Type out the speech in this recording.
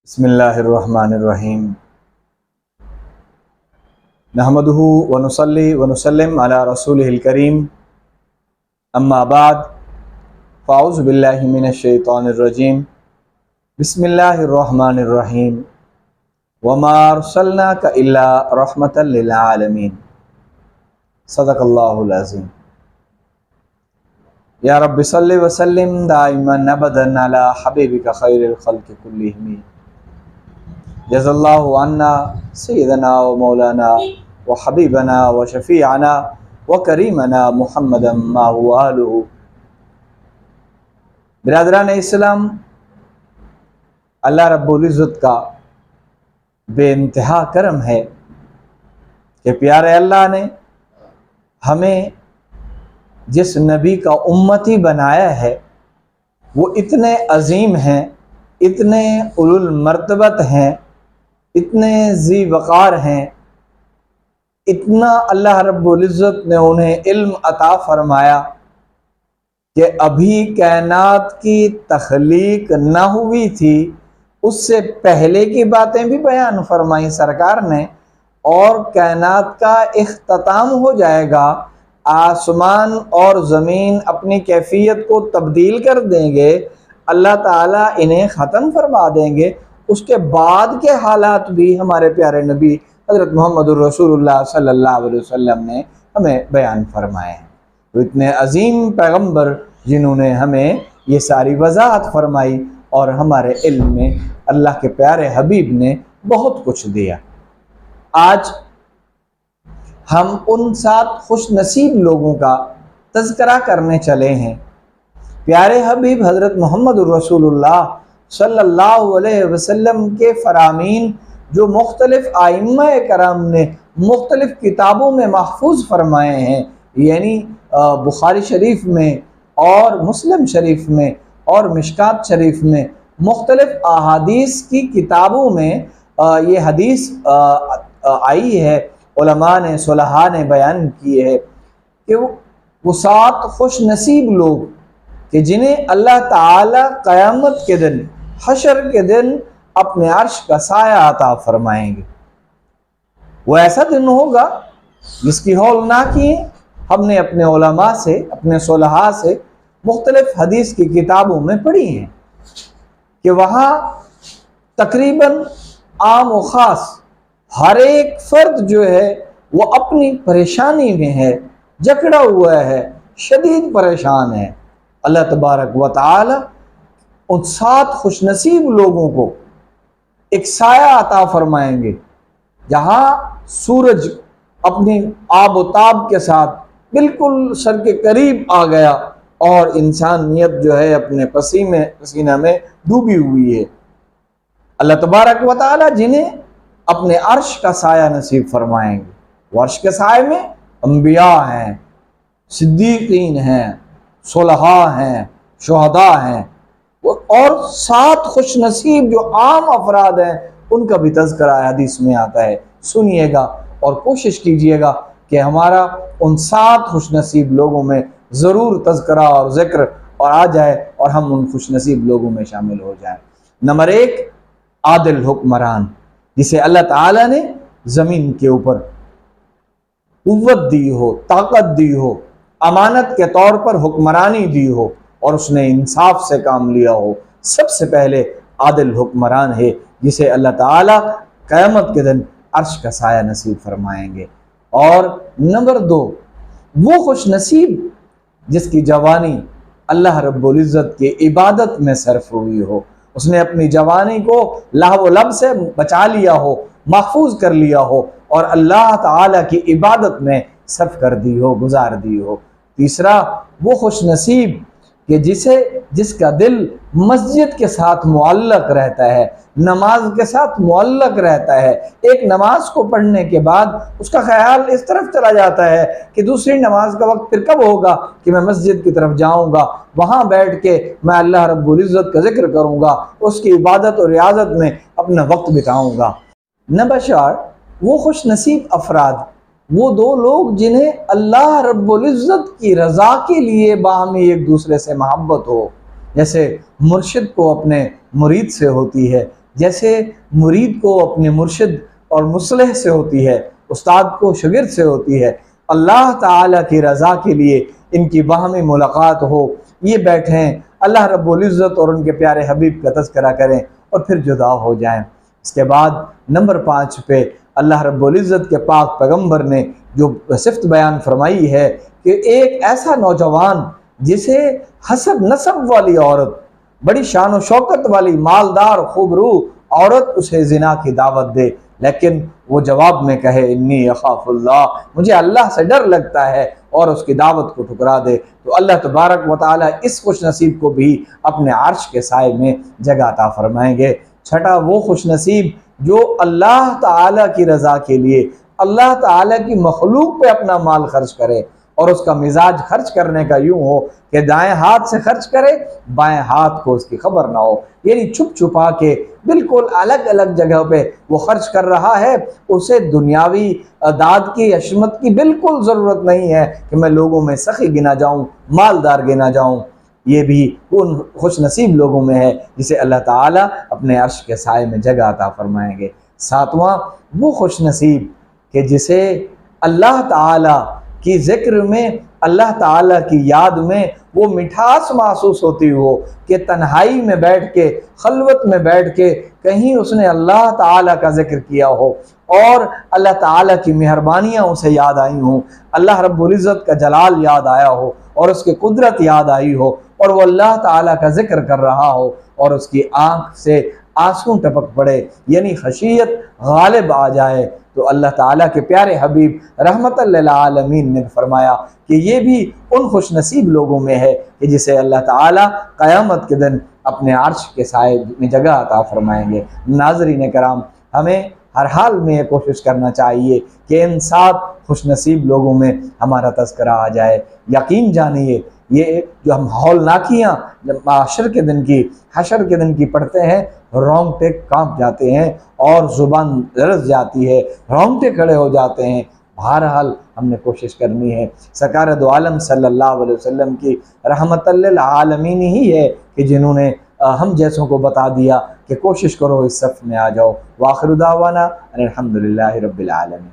بسم اللہ الرحمن الرحیم نحمدہ ونصلی ونسلم علی رسولہ الکریم اما بعد فاعوذ باللہ من الشیطان الرجیم بسم اللہ الرحمن الرحیم وما ارسلناک الا رحمتا للعالمین صدق اللہ العظیم۔ یا رب صلی وسلم دائما ابدا علی حبیبک خیر الخلق کلہم جزا اللہ عنا سیدنا و مولانا و حبیبنا و شفیعنا و کریمنا محمدا ما هو آلہ۔ برادران اسلام، اللہ رب العزت کا بے انتہا کرم ہے کہ پیارے اللہ نے ہمیں جس نبی کا امتی بنایا ہے وہ اتنے عظیم ہیں، اتنے اولو المرتبت ہیں، اتنے ذی وقار ہیں، اتنا اللہ رب العزت نے انہیں علم عطا فرمایا کہ ابھی کائنات کی تخلیق نہ ہوئی تھی، اس سے پہلے کی باتیں بھی بیان فرمائی سرکار نے، اور کائنات کا اختتام ہو جائے گا، آسمان اور زمین اپنی کیفیت کو تبدیل کر دیں گے، اللہ تعالیٰ انہیں ختم فرما دیں گے، اس کے بعد کے حالات بھی ہمارے پیارے نبی حضرت محمد الرسول اللہ صلی اللہ علیہ وسلم نے ہمیں بیان فرمائے ہیں۔ تو اتنے عظیم پیغمبر جنہوں نے ہمیں یہ ساری وضاحت فرمائی، اور ہمارے علم میں اللہ کے پیارے حبیب نے بہت کچھ دیا۔ آج ہم ان 7 خوش نصیب لوگوں کا تذکرہ کرنے چلے ہیں۔ پیارے حبیب حضرت محمد الرسول اللہ صلی اللہ علیہ وسلم کے فرامین جو مختلف ائمہ کرام نے مختلف کتابوں میں محفوظ فرمائے ہیں، یعنی بخاری شریف میں اور مسلم شریف میں اور مشکات شریف میں، مختلف احادیث کی کتابوں میں یہ حدیث آئی ہے، علماء نے صلحاء نے بیان کی ہے کہ وہ 7 خوش نصیب لوگ کہ جنہیں اللہ تعالی قیامت کے دن، حشر کے دن اپنے عرش کا سایہ عطا فرمائیں گے۔ وہ ایسا دن ہوگا جس کی ہولناکی ہم نے اپنے علماء سے، اپنے صلحاء سے مختلف حدیث کی کتابوں میں پڑھی ہیں کہ وہاں تقریباً عام و خاص ہر ایک فرد جو ہے وہ اپنی پریشانی میں ہے، جکڑا ہوا ہے، شدید پریشان ہے۔ اللہ تبارک و تعالی ان 7 خوش نصیب لوگوں کو ایک سایہ عطا فرمائیں گے، جہاں سورج اپنی آب و تاب کے ساتھ بالکل سر کے قریب آ گیا اور انسانیت جو ہے اپنے پسینہ میں ڈوبی ہوئی ہے۔ اللہ تبارک و تعالی جنہیں اپنے عرش کا سایہ نصیب فرمائیں گے، وہ عرش کے سائے میں انبیاء ہیں، صدیقین ہیں، صلحاء ہیں، شہداء ہیں، اور 7 خوش نصیب جو عام افراد ہیں ان کا بھی تذکرہ حدیث میں آتا ہے۔ سنیے گا اور کوشش کیجئے گا کہ ہمارا ان 7 خوش نصیب لوگوں میں ضرور تذکرہ اور ذکر اور آ جائے اور ہم ان خوش نصیب لوگوں میں شامل ہو جائیں۔ نمبر 1، عادل حکمران، جسے اللہ تعالیٰ نے زمین کے اوپر قوت دی ہو، طاقت دی ہو، امانت کے طور پر حکمرانی دی ہو اور اس نے انصاف سے کام لیا ہو، سب سے پہلے عادل حکمران ہے جسے اللہ تعالیٰ قیامت کے دن عرش کا سایہ نصیب فرمائیں گے۔ اور نمبر 2، وہ خوش نصیب جس کی جوانی اللہ رب العزت کی عبادت میں صرف ہوئی ہو، اس نے اپنی جوانی کو لہو و لب سے بچا لیا ہو، محفوظ کر لیا ہو اور اللہ تعالیٰ کی عبادت میں صرف کر دی ہو، گزار دی ہو۔ تیسرا، وہ خوش نصیب کہ جس کا دل مسجد کے ساتھ معلق رہتا ہے، نماز کے ساتھ معلق رہتا ہے، ایک نماز کو پڑھنے کے بعد اس کا خیال اس طرف چلا جاتا ہے کہ دوسری نماز کا وقت پھر کب ہوگا کہ میں مسجد کی طرف جاؤں گا، وہاں بیٹھ کے میں اللہ رب العزت کا ذکر کروں گا، اس کی عبادت اور ریاضت میں اپنا وقت بتاؤں گا۔ نمبر 4، وہ خوش نصیب افراد، وہ 2 لوگ جنہیں اللہ رب العزت کی رضا کے لیے باہمی ایک دوسرے سے محبت ہو، جیسے مرشد کو اپنے مرید سے ہوتی ہے، جیسے مرید کو اپنے مرشد اور مصلح سے ہوتی ہے، استاد کو شاگرد سے ہوتی ہے، اللہ تعالیٰ کی رضا کے لیے ان کی باہمی ملاقات ہو، یہ بیٹھیں اللہ رب العزت اور ان کے پیارے حبیب کا تذکرہ کریں اور پھر جدا ہو جائیں۔ اس کے بعد نمبر 5 پہ اللہ رب العزت کے پاک پیغمبر نے جو صفت بیان فرمائی ہے کہ ایک ایسا نوجوان جسے حسب نسب والی عورت، بڑی شان و شوکت والی مالدار خوبرو عورت اسے زنا کی دعوت دے، لیکن وہ جواب میں کہے انی اخاف اللہ، مجھے اللہ سے ڈر لگتا ہے، اور اس کی دعوت کو ٹھکرا دے، تو اللہ تبارک و تعالیٰ اس خوش نصیب کو بھی اپنے عرش کے سائے میں جگہ عطا فرمائیں گے۔ چھٹا وہ خوش نصیب جو اللہ تعالیٰ کی رضا کے لیے اللہ تعالیٰ کی مخلوق پہ اپنا مال خرچ کرے، اور اس کا مزاج خرچ کرنے کا یوں ہو کہ دائیں ہاتھ سے خرچ کرے، بائیں ہاتھ کو اس کی خبر نہ ہو، یعنی چھپ چھپا کے بالکل الگ الگ جگہ پہ وہ خرچ کر رہا ہے، اسے دنیاوی داد کی عشمت کی بالکل ضرورت نہیں ہے کہ میں لوگوں میں سخی گنا جاؤں، مالدار گنا جاؤں۔ یہ بھی ان خوش نصیب لوگوں میں ہے جسے اللہ تعالیٰ اپنے عرش کے سائے میں جگہ عطا فرمائیں گے۔ 7واں وہ خوش نصیب کہ جسے اللہ تعالیٰ کی ذکر میں، اللہ تعالیٰ کی یاد میں وہ مٹھاس محسوس ہوتی ہو کہ تنہائی میں بیٹھ کے، خلوت میں بیٹھ کے کہیں اس نے اللہ تعالیٰ کا ذکر کیا ہو اور اللہ تعالیٰ کی مہربانیاں اسے یاد آئی ہوں، اللہ رب العزت کا جلال یاد آیا ہو اور اس کی قدرت یاد آئی ہو، اور وہ اللہ تعالیٰ کا ذکر کر رہا ہو اور اس کی آنکھ سے آنسو ٹپک پڑے، یعنی خشیت غالب آ جائے، تو اللہ تعالیٰ کے پیارے حبیب رحمت للعالمین نے فرمایا کہ یہ بھی ان خوش نصیب لوگوں میں ہے کہ جسے اللہ تعالیٰ قیامت کے دن اپنے عرش کے سائے میں جگہ عطا فرمائیں گے۔ ناظرین کرام، ہمیں ہر حال میں یہ کوشش کرنا چاہیے کہ ان 7 خوش نصیب لوگوں میں ہمارا تذکرہ آ جائے۔ یقین جانیے یہ جو ہم ہولناکیاں حشر کے دن کی پڑھتے ہیں، رونگٹے کانپ جاتے ہیں اور زبان لرز جاتی ہے، رونگٹے کھڑے ہو جاتے ہیں۔ بہرحال ہم نے کوشش کرنی ہے، سرکار دو عالم صلی اللہ علیہ وسلم کی رحمت للعالمین ہی ہے کہ جنہوں نے ہم جیسوں کو بتا دیا کہ کوشش کرو اس صف میں آ جاؤ۔ وآخر دعوانا ان الحمدللہ رب العالمین۔